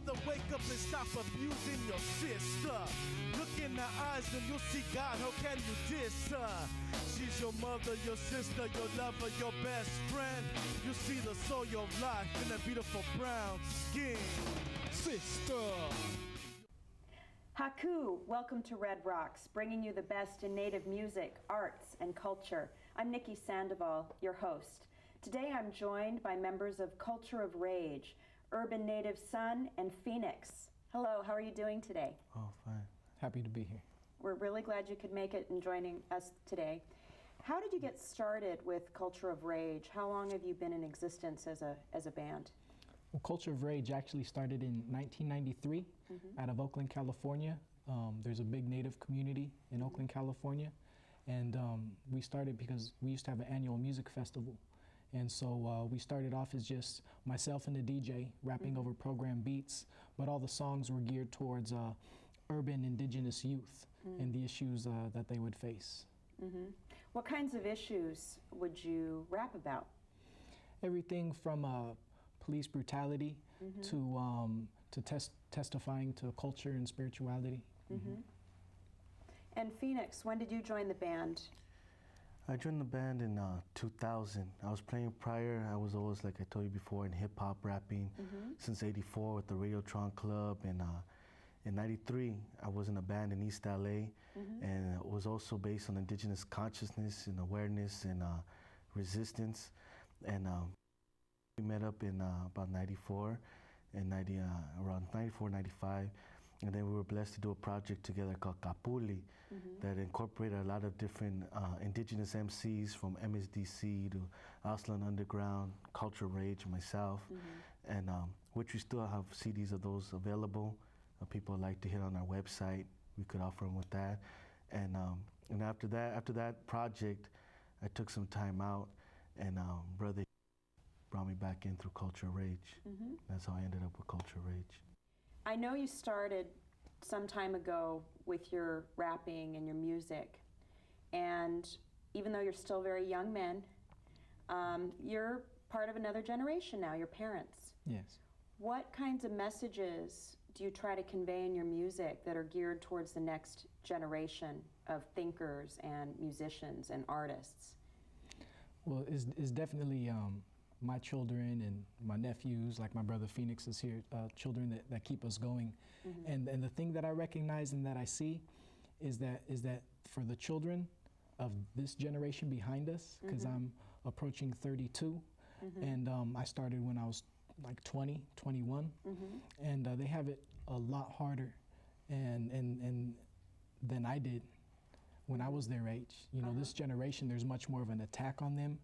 brother, wake up and stop abusing your sister. Look in the eyes and you'll see God. How can you diss her? She's your mother, your sister, your lover, your best friend. You see the soul of life in that beautiful brown skin. Sister. Haku, welcome to Red Rocks, bringing you the best in Native music, arts, and culture. I'm Nikki Sandoval, your host. Today I'm joined by members of Culture of Rage, Urban Native Son, and Phoenix. Hello, how are you doing today? Oh, fine. Happy to be here. We're really glad you could make it and joining us today. How did you get started with Culture of Rage? How long have you been in existence as a band? Well, Culture of Rage actually started in 1993 out of Oakland, California. There's a big Native community in Oakland, California. And we started because we used to have an annual music festival. And so we started off as just myself and the DJ rapping over program beats, but all the songs were geared towards urban indigenous youth and the issues that they would face. What kinds of issues would you rap about? Everything from police brutality to testifying to culture and spirituality. And Phoenix, when did you join the band? I joined the band in 2000. I was playing prior. I was always, like I told you before, in hip-hop rapping since '84 with the Radiotron Club. And in '93, I was in a band in East LA, and it was also based on indigenous consciousness and awareness and resistance. And we met up in about '94 and around '94, '95. And then we were blessed to do a project together called Kapuli that incorporated a lot of different indigenous MCs from MSDC to Aslan Underground, Culture Rage, myself, and which we still have CDs of those available. People like to hit on our website. We could offer them with that. And after that project, I took some time out, and Brother brought me back in through Culture Rage. That's how I ended up with Culture Rage. I know you started some time ago with your rapping and your music, and even though you're still very young men, you're part of another generation now, your parents. Yes. What kinds of messages do you try to convey in your music that are geared towards the next generation of thinkers and musicians and artists? Well, it's definitely my children and my nephews, like my brother Phoenix is here, children that keep us going. And the thing that I recognize and that I see is that for the children of this generation behind us, because I'm approaching 32, and I started when I was like 20, 21, and they have it a lot harder and than I did when I was their age. You know, this generation, there's much more of an attack on them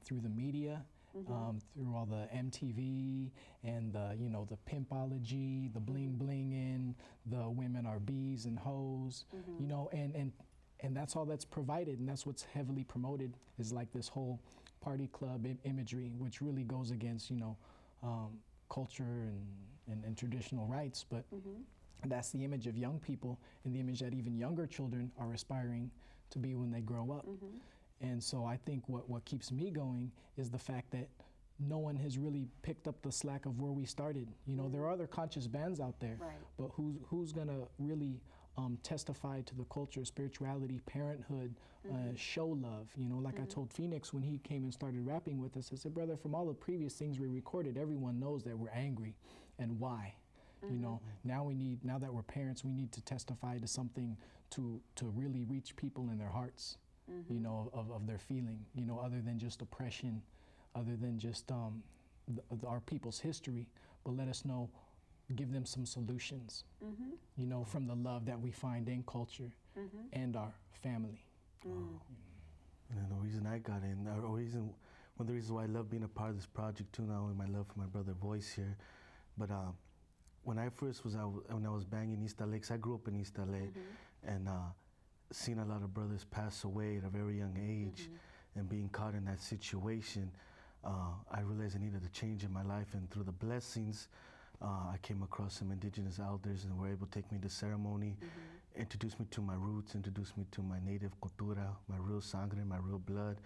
through the media, through all the MTV and the, you know, the pimpology, the bling blinging, the women are bees and hoes, you know, and that's all that's provided, and that's what's heavily promoted is like this whole party club imagery, which really goes against, you know, culture and traditional rights, but that's the image of young people and the image that even younger children are aspiring to be when they grow up. And so I think what keeps me going is the fact that no one has really picked up the slack of where we started. You know, there are other conscious bands out there, but who's gonna really testify to the culture, spirituality, parenthood, show love? You know, like I told Phoenix when he came and started rapping with us, I said, brother, from all the previous things we recorded, everyone knows that we're angry, and why? You know, now that we're parents, we need to testify to something to really reach people in their hearts, you know, of their feeling, you know, other than just oppression, other than just our people's history, but let us know, give them some solutions, you know, from the love that we find in culture and our family. And then the reason I got in, one of the reasons why I love being a part of this project too, not only my love for my brother Voice here, but when I was banging East LA, 'cause I grew up in East LA, and seen a lot of brothers pass away at a very young age, and being caught in that situation, I realized I needed a change in my life, and through the blessings, I came across some indigenous elders and were able to take me to ceremony, introduce me to my roots, introduce me to my native cultura, my real sangre, my real blood.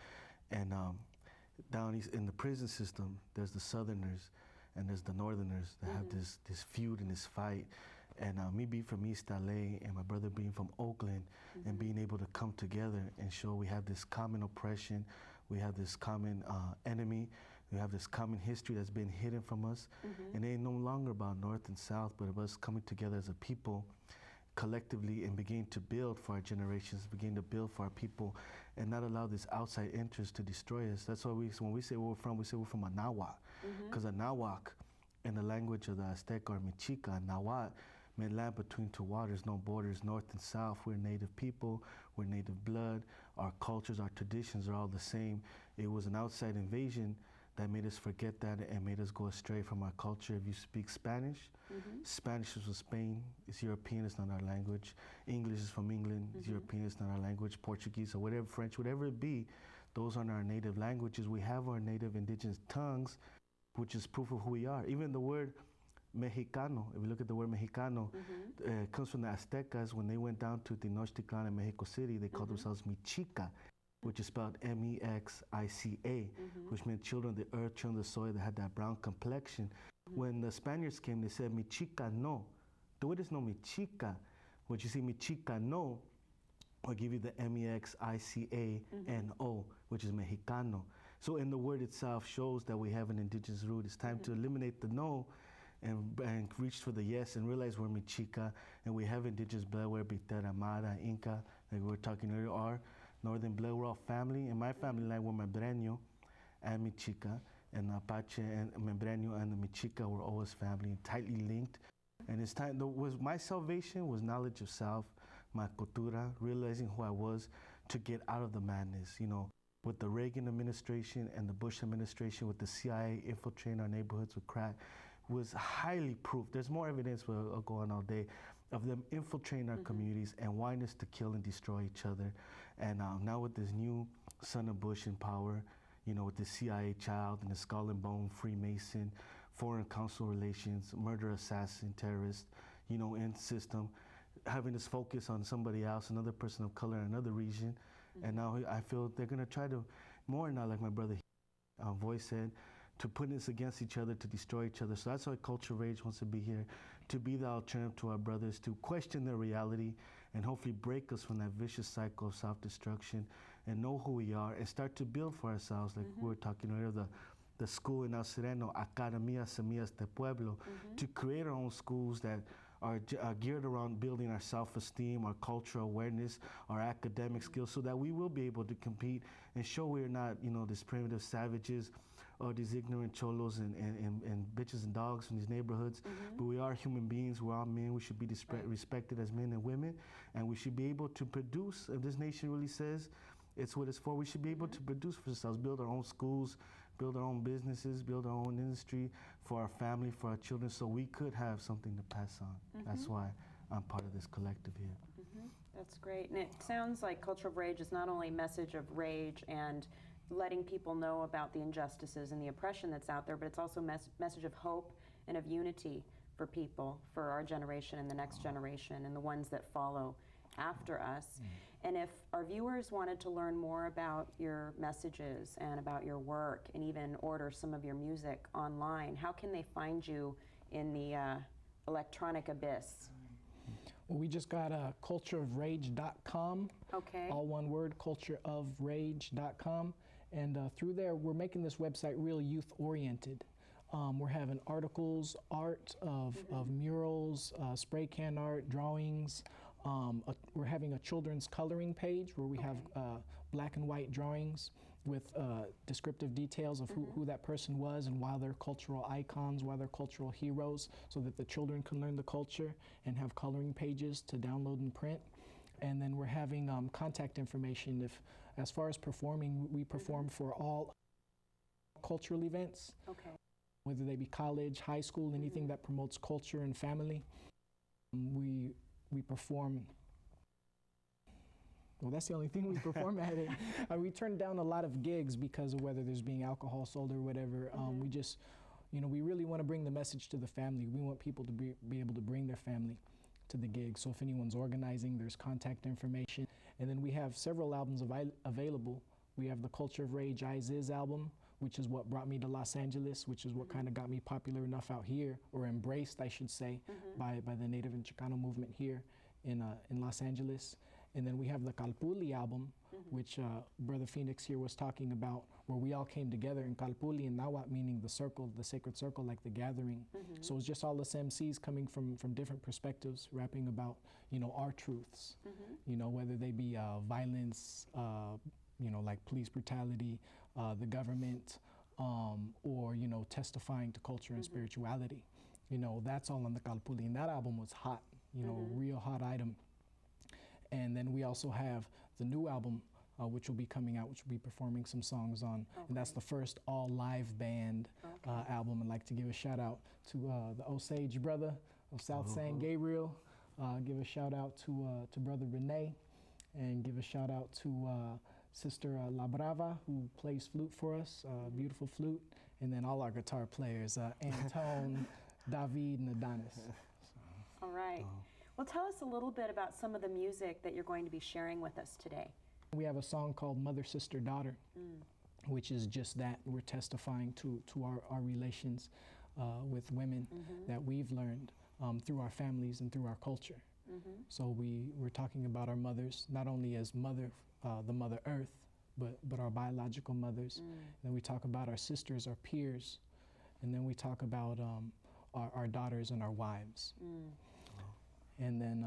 And down in the prison system, there's the Southerners, and there's the Northerners that have this feud and this fight. And me being from East LA and my brother being from Oakland, and being able to come together and show we have this common oppression, we have this common enemy, we have this common history that's been hidden from us. And it ain't no longer about North and South, but of us coming together as a people collectively and begin to build for our generations, begin to build for our people, and not allow this outside interest to destroy us. That's why when we say where we're from, we say we're from Anahuac, because Anahuac, in the language of the Aztec or Mexica, Nahuatl meant land between two waters, no borders, north and south. We're native people, we're native blood, our cultures, our traditions are all the same. It was an outside invasion that made us forget that and made us go astray from our culture. If you speak Spanish, Spanish is from Spain, it's European, it's not our language. English is from England, it's European, it's not our language. Portuguese or whatever, French, whatever it be, those aren't our native languages. We have our native indigenous tongues, which is proof of who we are. Even the word Mexicano, if you look at the word Mexicano, it comes from the Aztecas. When they went down to Tenochtitlan in Mexico City, they called themselves Mexica, which is spelled Mexica, which meant children of the earth, children of the soil that had that brown complexion. When the Spaniards came, they said Mexicano. The word is no Mexica. When you see Mexicano, I'll give you the Mexicano, which is Mexicano. So in the word itself shows that we have an indigenous root. It's time to eliminate the no and reach for the yes and realize we're Mexica and we have indigenous blood. We're Bitera, Mara, Inca, like we were talking earlier, our northern blood. We're all family. In my family line, we're Membreño and Mexica, and Apache and Membreño and the Mexica were always family and tightly linked. And it's time, my salvation was knowledge of self, my cultura, realizing who I was to get out of the madness, you know. With the Reagan administration and the Bush administration, with the CIA infiltrating our neighborhoods with crack, was highly proof. There's more evidence, but I'll go on all day, of them infiltrating our communities and wanting us to kill and destroy each other. And now with this new son of Bush in power, you know, with the CIA child and the Skull and Bone, Freemason, foreign council relations, murder, assassin, terrorist, you know, in system, having this focus on somebody else, another person of color in another region. And now I feel they're gonna try to, more now like my brother Voice said, to put us against each other, to destroy each other. So that's why Culture Rage wants to be here, to be the alternative to our brothers, to question their reality and hopefully break us from that vicious cycle of self-destruction and know who we are and start to build for ourselves. Like we were talking earlier, the school in El Sereno, Academia Semillas de Pueblo, to create our own schools that are geared around building our self-esteem, our cultural awareness, our academic skills, so that we will be able to compete and show we're not, you know, these primitive savages or these ignorant cholos and bitches and dogs from these neighborhoods, but we are human beings, we're all men, we should be respected as men and women, and we should be able to produce, if this nation really says it's what it's for, we should be able to produce for ourselves, build our own schools, build our own businesses, build our own industry for our family, for our children, so we could have something to pass on. That's why I'm part of this collective here. That's great. And it sounds like Culture of Rage is not only a message of rage and letting people know about the injustices and the oppression that's out there, but it's also a message of hope and of unity for people, for our generation and the next generation and the ones that follow after us. And if our viewers wanted to learn more about your messages and about your work and even order some of your music online, how can they find you in the electronic abyss? Well, we just got cultureofrage.com. Okay. All one word, cultureofrage.com. And through there, we're making this website real youth-oriented. We're having articles, art of murals, spray can art, drawings. We're having a children's coloring page where we have black and white drawings with descriptive details of who that person was and why they're cultural icons, why they're cultural heroes, so that the children can learn the culture and have coloring pages to download and print. And then we're having contact information. If, as far as performing, we perform for all cultural events, whether they be college, high school, anything that promotes culture and family. We perform. Well, that's the only thing we perform at it. We turn down a lot of gigs because of whether there's being alcohol sold or whatever. We just, you know, we really want to bring the message to the family. We want people to be able to bring their family to the gig. So if anyone's organizing, there's contact information. And then we have several albums available. We have the Culture of Rage Iziz album, which is what brought me to Los Angeles, which is what kind of got me popular enough out here, or embraced, I should say, by the Native and Chicano movement here in Los Angeles. And then we have the Calpulli album, which Brother Phoenix here was talking about, where we all came together in Calpulli and Nahuatl, meaning the circle, the sacred circle, like the gathering. So it's just all us MCs coming from different perspectives, rapping about, you know, our truths, you know, whether they be violence, you know, like police brutality, the government, or, you know, testifying to culture and spirituality. You know, that's all on the Calpulli. And that album was hot, you know, real hot item. And then we also have the new album, which will be coming out, which we'll be performing some songs on. And that's the first all live band album. I'd like to give a shout out to the Osage brother of South San Gabriel. Give a shout out to Brother Renee, and give a shout out to Sister La Brava, who plays flute for us, beautiful flute. And then all our guitar players, Antone, David, and Adonis. All right. Well, tell us a little bit about some of the music that you're going to be sharing with us today. We have a song called Mother, Sister, Daughter, which is just that. We're testifying to our relations with women that we've learned through our families and through our culture. So we're talking about our mothers, not only as mother, the Mother Earth, but our biological mothers. Then we talk about our sisters, our peers, and then we talk about our daughters and our wives. And then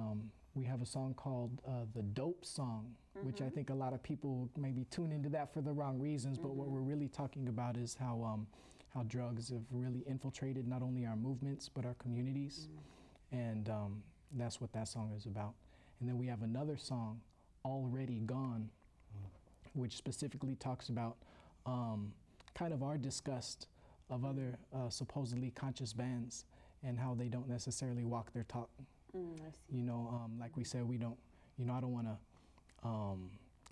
we have a song called the Dope Song, which I think a lot of people maybe tune into that for the wrong reasons, but what we're really talking about is how drugs have really infiltrated not only our movements, but our communities. And that's what that song is about. And then we have another song, Already Gone, which specifically talks about kind of our disgust of other supposedly conscious bands and how they don't necessarily walk their talk. You know, like we said, we don't, you know, I don't want to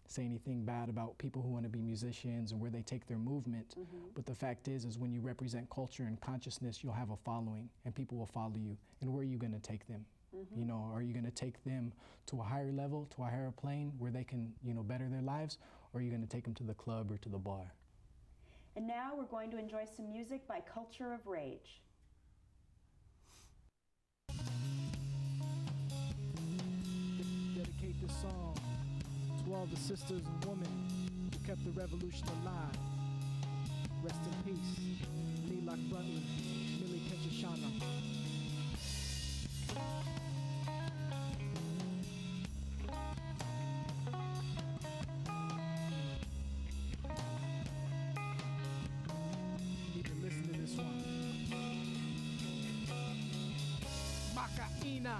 say anything bad about people who want to be musicians and where they take their movement. But the fact is when you represent culture and consciousness, you'll have a following and people will follow you. And where are you going to take them? You know, are you going to take them to a higher level, to a higher plane where they can, you know, better their lives? Or are you going to take them to the club or to the bar? And now we're going to enjoy some music by Culture of Rage. Dedicate this song to all the sisters and women who kept the revolution alive. Rest in peace, Leela Butler, Millie Kenshana. Need to listen to this one. Macaina.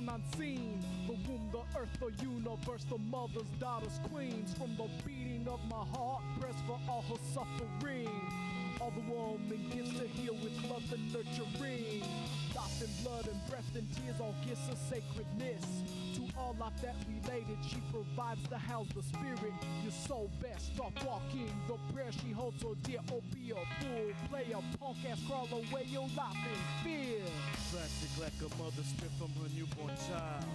Unseen, the womb, the earth, the universe, the mothers, daughters, queens. From the beating of my heart, pressed for all her suffering. All the woman gifts to heal with love and nurturing. Lost in blood and breath and tears, all gifts of sacredness. To all life that related, she provides the house, the spirit. Your soul best, start walking. The prayer she holds so dear, or be a fool. Play a punk ass, crawl away your life in fear. Tragic like a mother stripped from her newborn child.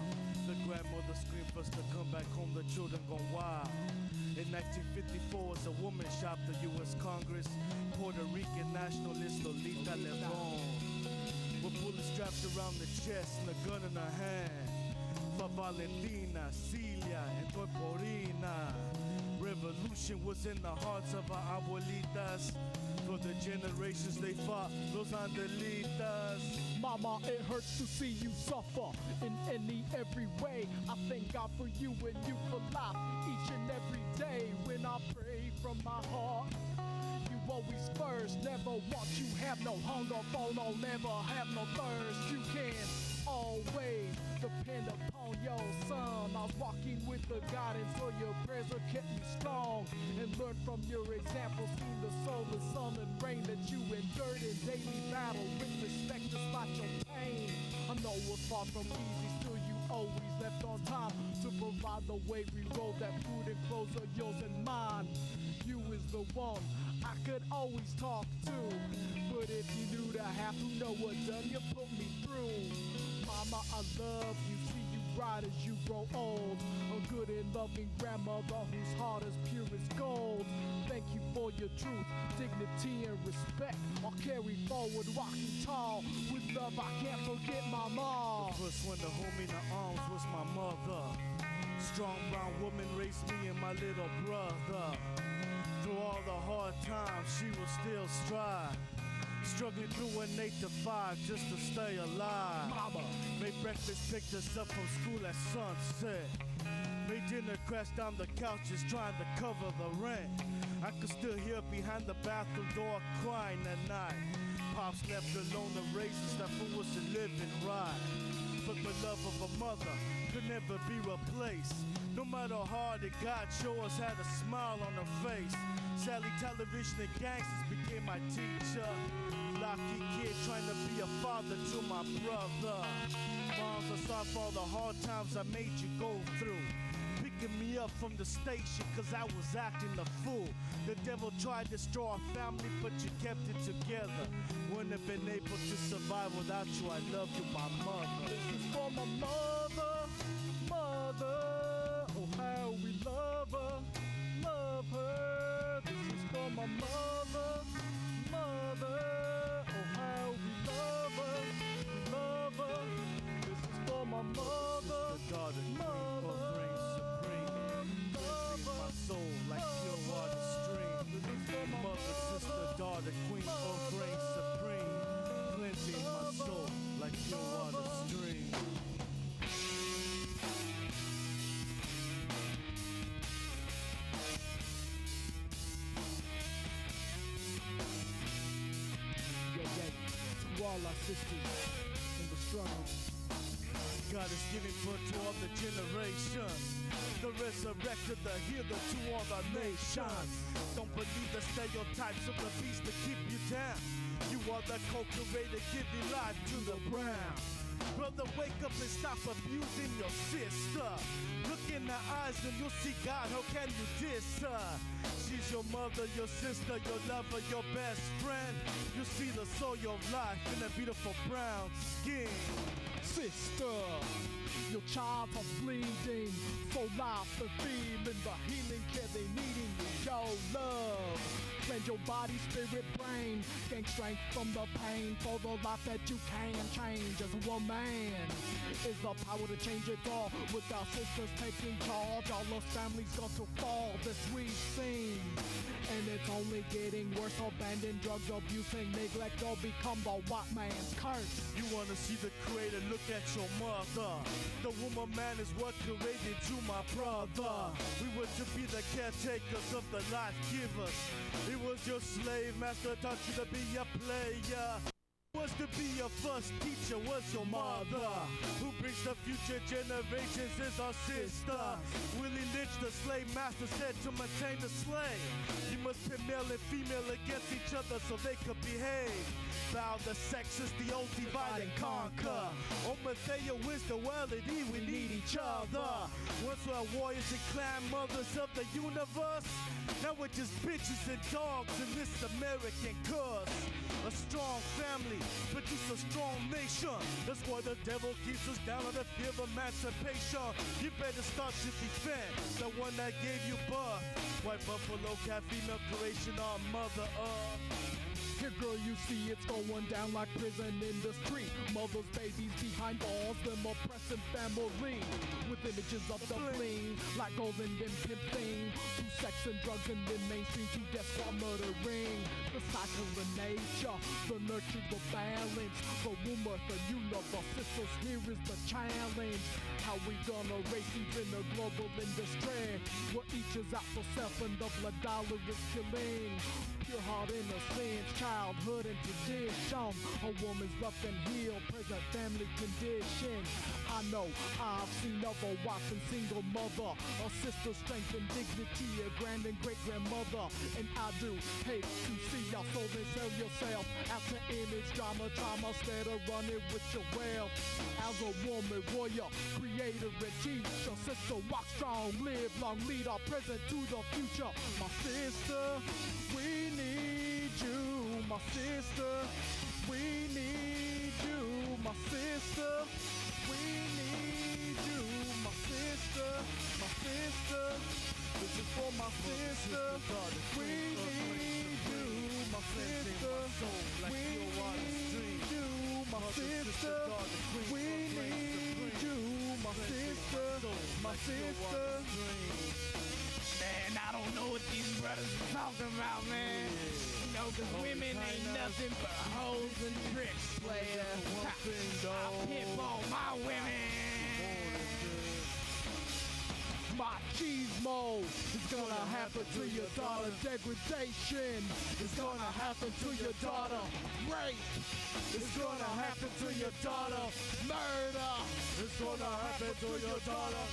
The grandmother screamed for us to come back home, the children gone wild. In 1954, as a woman shot the U.S. Congress, Puerto Rican nationalist Lolita Lebron. With bullets strapped around the chest and a gun in her hand. For Valentina, Celia, and Torporina. Revolution was in the hearts of our abuelitas. For the generations they fought, los Andelitas. Mama, it hurts to see you suffer in every way. I thank God for you and you for life each and every day. When I pray from my heart, you always first. Never want you have no hunger for, no never have no thirst. You can always depend upon your son. I was walking with the guidance, so your prayers have kept me strong. And learn from your example, seen the soulless sun and rain that you endured in daily battle. With respect despite your pain, I know it's far from easy, still you always left on time to provide the way we roll. That food and clothes are yours and mine. You is the one I could always talk to. But if you knew the half who know what done you put me through. Mama, I love you, see you bright as you grow old. A good and loving grandmother whose heart is pure as gold. Thank you for your truth, dignity, and respect. I'll carry forward, rocking tall. With love, I can't forget my mom. The first one to hold me in her arms was my mother. Strong brown woman raised me and my little brother. Through all the hard times, she will still strive. Struggling through an 8 to 5 just to stay alive. Mama made breakfast, picked us up from school at sunset. Made dinner, crashed down the couches trying to cover the rent. I could still hear behind the bathroom door crying at night. Pops left alone to raise us, that fool wasn't living right. But the love of a mother could never be replaced. No matter how hard it got, sure as had a smile on her face. Sadly, television and gangsters became my teacher. Lucky kid trying to be a father to my brother. Moms, I'm sorry for all the hard times I made you go through. Picking me up from the station cause I was acting a fool. The devil tried to destroy our family, but you kept it together. Wouldn't have been able to survive without you. I love you, my mother. This is for my mother, mother. Oh, how we love her. This is for my mother, mother. Oh, how we love her. This is for my mother, daughter, mother. My soul like pure water stream. Mother, sister, daughter, queen, of reign supreme. Cleansing my soul like pure water stream. To all our sisters in the struggle. God is giving birth to all the generations. The resurrected, the healer to all the nations. Don't believe the stereotypes of the beast to keep you down. You are the co-creator, giving life to the ground. Brother, wake up and stop abusing your sister. Look in the eyes and you'll see God. How can you diss her? She's your mother, your sister, your lover, your best friend. You see the soul of life in a beautiful brown skin. Sister, your child is bleeding for life and feeling the healing care they needing with your love. Cleanse your body, spirit, brain. Gain strength from the pain for the life that you can change as a woman. Is the power to change it all. With our sisters taking charge, all those families got to fall. This we've seen, and it's only getting worse. Abandoned, drugs, abusing, neglect all become the white man's curse. You wanna see the creator, look at your mother. The woman man is what created you, my brother. We were to be the caretakers of the life givers. It was your slave master taught you to be a player. Was to be your first teacher was your mother. Who brings the future generations is our sister. Willie Lynch, the slave master, said to maintain the slave, you must pit male and female against each other so they could behave. Bow the sexes, the old divide and conquer. Omathea is the duality, we need each other. Once we were warriors and clan mothers of the universe. Now we're just bitches and dogs in this American curse. A strong family produce a strong nation. That's why the devil keeps us down on the fear of emancipation. You better start to defend the one that gave you birth. White buffalo cat, female creation, our mother earth. Here, girl, you see it's going down like prison in the street. Mothers, babies behind bars, them oppressing family. With images of the bling, like golden and pimp thing. Through sex and drugs and then mainstream to death while murdering. The cycle of nature, the nurture, the balance. The woman, the universe, sisters, here is the challenge. How we gonna race even a global industry? Where each is out for self and the blood dollar is killing. Pure heart innocence, childhood and tradition. A woman's love and heal, present family condition. I know I've seen other wife and single mother, a sister, strength and dignity, a grand and great grandmother. And I do hate to see y'all sold and sell yourself as an image drama, instead of running with your wealth. As a woman, warrior, creator and teacher, sister, walk strong, live long, lead our present to the future. My sister, we need you, my sister. We need you, my sister. We need you. my sister. This is for my sister. We need you, my sister. We need you, my sister. We need you, my sister. My sister. Man, I don't know what these brothers are talking about, man. You know, cause women ain't nothing but hoes and tricks, player. I pimp on my women. Machismo is gonna happen to your daughter. Degradation is gonna happen to your daughter. Rape is gonna happen to your daughter. Murder is gonna happen to your daughter.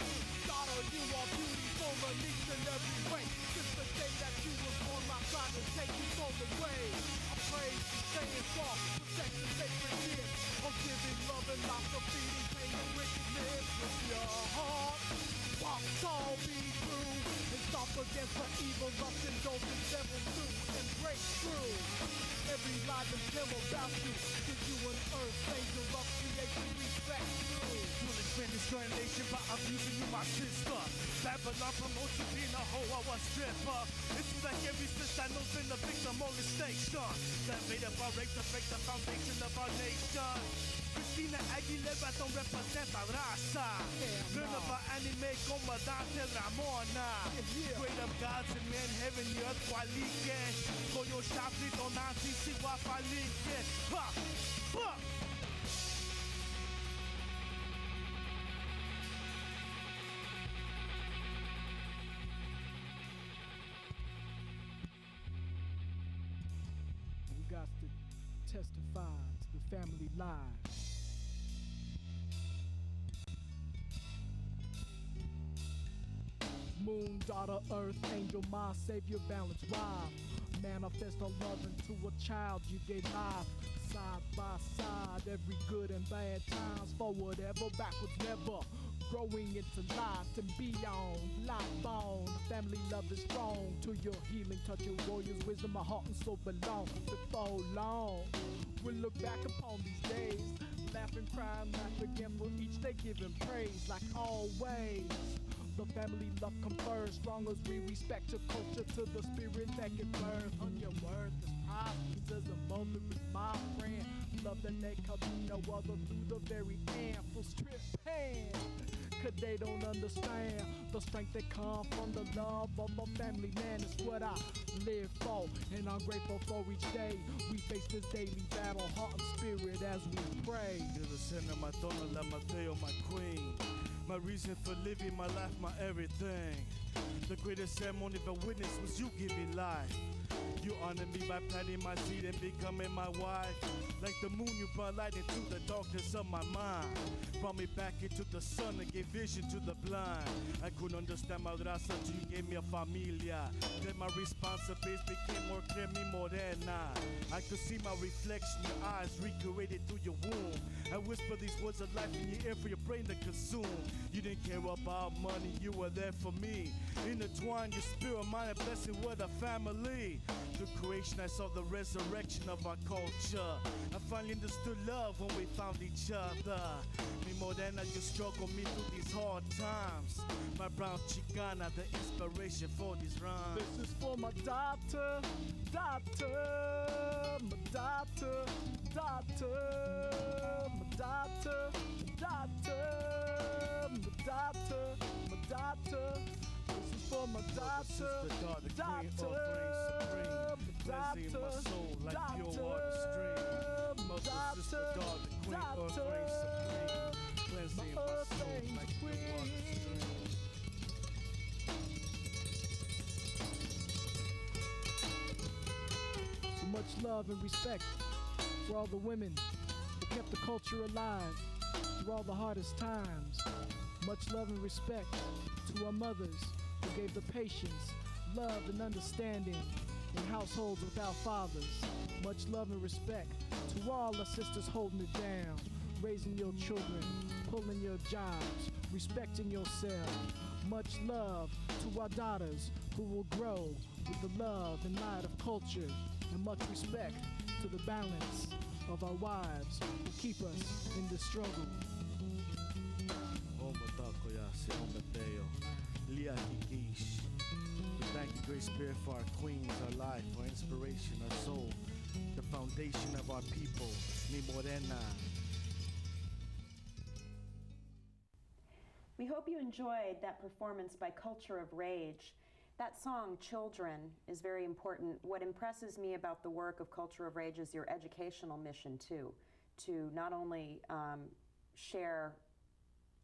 Daughter, you are beautiful in each and every way. Since the day that you were born, I tried to take you all the way. I pray you staying strong, protect the sacred gifts. I'm giving love and not defeating pain and wickedness with your heart. Walk tall, be true, and stop against the evil lust and those and devils too, and break through. Every lie and tell about you, give you an earth angel of creation, respect through. You'll expand this grand nation by abusing you, my sister. Babylon promotes you being a hoe or a stripper. It's like every sister knows in the victim molestation. That made up our race to break the foundation of our nation. Christina Aguilera don't represent our raza. Learn about anime como Dante Ramona. Great of gods and men, heaven, the earth, Walike. Koyo Shafi, Donati, Siwa Palike. Ha! Ha! We got to testify to the family lives. Moon, daughter, earth, angel, my savior, balance, wife. Manifest a love into a child you gave life. Side by side, every good and bad times. Forward ever, backwards never. Growing into life and beyond. Life bound, family love is strong. To your healing, touch your warriors, wisdom, my heart and soul belong. Before long, we'll look back upon these days. Laugh and cry and laugh again for each day giving praise. Like always, the family love comes first. Strong as we respect your culture to the spirit that can birth. On your worth is priceless as a mother is my friend. Love that they come to no other through the very end. Full strip hand, cause they don't understand the strength that come from the love of a family man. Is what I live for, and I'm grateful for each day. We face this daily battle, heart and spirit as we pray. You're the center, my donna, la Mateo, my queen. My reason for living my life, my everything. The greatest ceremony of a witness was you giving life. You honored me by planting my seed and becoming my wife. Like the moon, you brought light into the darkness of my mind. Brought me back into the sun and gave vision to the blind. I couldn't understand my raza till you gave me a familia. Then my responsibilities became more clear, me morena. I could see my reflection, your eyes recreated through your womb. I whisper these words of life in your ear for your brain to consume. You didn't care about money, you were there for me. Intertwine your spirit, mind, and blessing with a family. Through creation, I saw the resurrection of our culture. I finally understood love when we found each other. Me Morena, you struggle me through these hard times. My brown Chicana, the inspiration for these rhymes. This is for my doctor, my doctor, my doctor, my doctor. This is for my doctor, Cleansing my soul like pure water stream. Mother, sister, daughter, queen, earth, reign supreme. Cleansing my soul like pure water stream. So much love and respect for all the women who kept the culture alive through all the hardest times. Much love and respect to our mothers who gave the patience, love, and understanding in households without fathers. Much love and respect to all the sisters holding it down, raising your children, pulling your jobs, respecting yourself. Much love to our daughters who will grow with the love and light of culture, and much respect to the balance of our wives who keep us in the struggle. Oh, my Koyase Ombeteo, Lia Kikish. We thank you, Great Spirit, for our queens, our life, our inspiration, our soul, the foundation of our people, Mi Morena. We hope you enjoyed that performance by Culture of Rage. That song, Children, is very important. What impresses me about the work of Culture of Rage is your educational mission, too, to not only share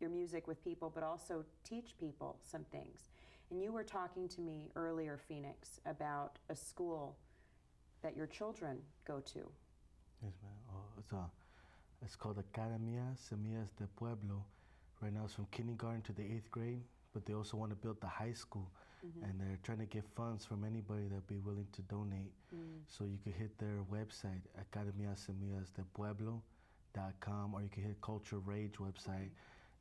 your music with people, but also teach people some things. And you were talking to me earlier, Phoenix, about a school that your children go to. Yes, ma'am. It's called Academia Semillas de Pueblo. Right now it's from kindergarten to the 8th grade, but they also want to build the high school. And they're trying to get funds from anybody that'd be willing to donate. So you could hit their website, academiasemillasdepueblo.com, or you can hit Culture Rage website,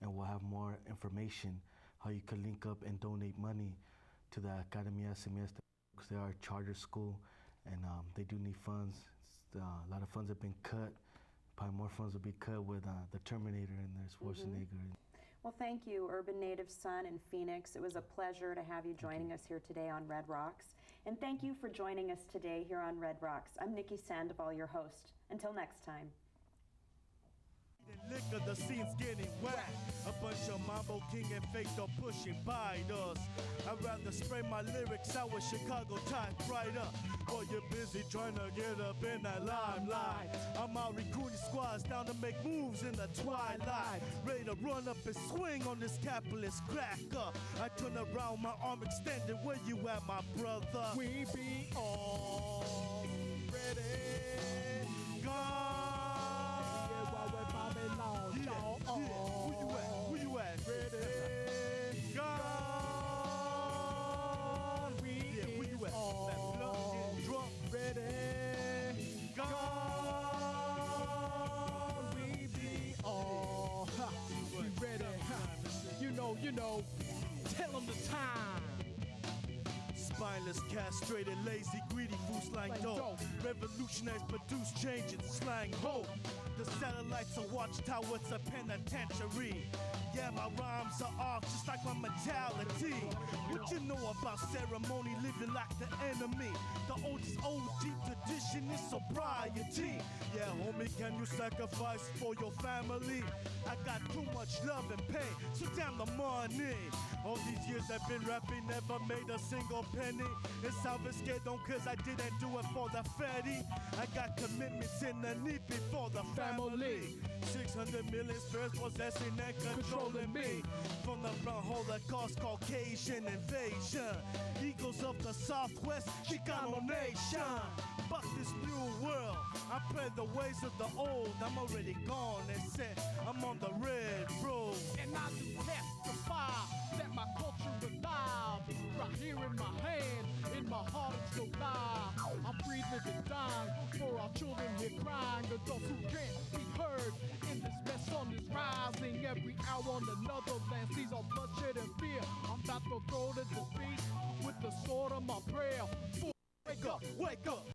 and we'll have more information how you can link up and donate money to the Academia Semillas de Pueblo, because they are a charter school, and they do need funds. A lot of funds have been cut. Probably more funds will be cut with the Terminator and there's Schwarzenegger. Well, thank you, Urban Native Son and Phoenix. It was a pleasure to have you joining us here today on Red Rocks. And thank you for joining us today here on Red Rocks. I'm Nikki Sandoval, your host. Until next time. Liquor, the scene's getting whack. A bunch of Mambo King and Fake are pushing by us. I'd rather spray my lyrics out with Chicago typewriter, while you're busy trying to get up in that limelight. I'm out recruiting squads down to make moves in the twilight, ready to run up and swing on this capitalist cracker. I turn around, my arm extended. Where you at, my brother? We be all ready. Gone. Where you at? Ready? Gone. Where you at? That blood getting drunk. Ready? Gone. We be all we ready. You know. Tell them the time. Spineless, castrated, lazy, greedy, food slang dope. Revolutionaries produce change in slang hope. The satellites are watchtowers, a penitentiary. Yeah, my rhymes are off, just like my mentality. What you know about ceremony, living like the enemy? The oldest OG tradition is sobriety. Yeah, homie, can you sacrifice for your family? I got too much love and pain, so damn the money. All these years I've been rapping, never made a single penny. It's obfuscated cause I didn't do it for the fatty. I got commitments in the need before the family. 600 million spirits possessing and controlling me. From the front Holocaust, Caucasian invasion. Eagles of the Southwest, Chicano nation. Fuck this new world, I pray the ways of the old. I'm already gone and said I'm on the red road. And I do testify that my culture is alive. Right here in my hand, in my heart it's so live. I'm breathing and dying for our children here crying. Adults who can't be heard in this mess on this rising. Every hour on another land sees all bloodshed and fear. I'm about to throw to defeat with the sword of my prayer. Wake up, wake up.